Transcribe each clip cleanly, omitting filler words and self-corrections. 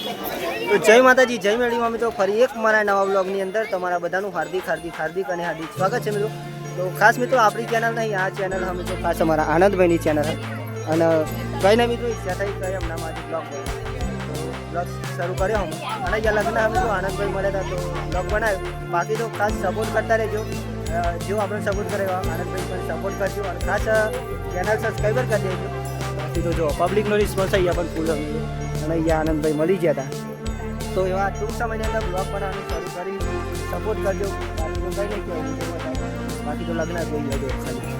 તો જય માતાજી, જય મેળવીમાં મિત્રો ફરી એક મારા નવા બ્લોગની અંદર તમારા બધાનું હાર્દિક અને હાર્દિક સ્વાગત છે મિત્રો. તો ખાસ મિત્રો આપણી ચેનલ નહીં, આ ચેનલ અમે તો ખાસ અમારા આનંદભાઈની ચેનલ છે. અને કઈ ના મિત્રો ઈચ્છા થઈ કઈ હમણાં મારી બ્લોગ શરૂ કર્યો હું અને જ્યાં લગ્ન અમે તો આનંદભાઈ મળ્યા હતા તો બ્લોગ બનાવ્યો. બાકી તો ખાસ સપોર્ટ કરતા રહેજો, જો આપણે સપોર્ટ કરે આનંદભાઈ પણ સપોર્ટ કરજો અને ખાસ ચેનલ સબસ્ક્રાઈબર કરી દેજો. બાકી તો જો પબ્લિકનો રિસ્પોન્સ અહીંયા પણ ફૂલ અને અહીંયા આનંદભાઈ મળી ગયા હતા. તો એવા ટૂંક સમયની અંદર બ્લોગ બનાવવાનું શરૂ કરી સપોર્ટ કરજો. બાકી તો કંઈ નહીં કહેવું, બાકી તો લગ્ન જોઈ લેજો ખાલી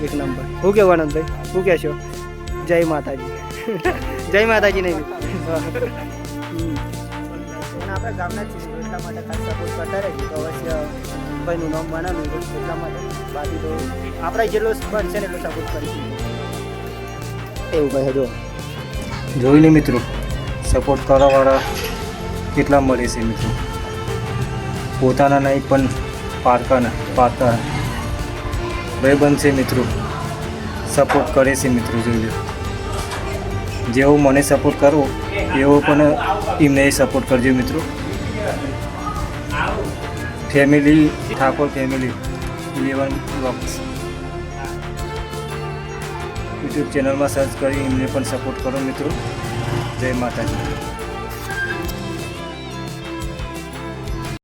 એક નંબર. શું કહેવું આનંદભાઈ, શું કહેશો? જય માતાજી. જય માતાજી નહીં આપણે ગામના જ છીએ એટલા માટે ખાસ સપોર્ટ કરતા રહેજો. તો અવશ્ય ભાઈનું નામ બનાવવું એટલા માટે. બાકી તો આપણે જેટલો બનશે ને એટલો સપોર્ટ કરીશું એવું ભાઈ. જો જોઈ લે મિત્રો, સપોર્ટ કરવાવાળા કેટલા મળે છે મિત્રો. પોતાના નહીં પણ પારકાના ભાઈ બનશે મિત્રો, સપોર્ટ કરે છે મિત્રો. જોઈ લો, જેવો મને સપોર્ટ કરવો એવો પણ એમને સપોર્ટ કરજો મિત્રો. Family Thakor family 11 blogs YouTube ચેનલમાં સર્ચ કરી એમને પણ સપોર્ટ કરો મિત્રો. જય માતાજી.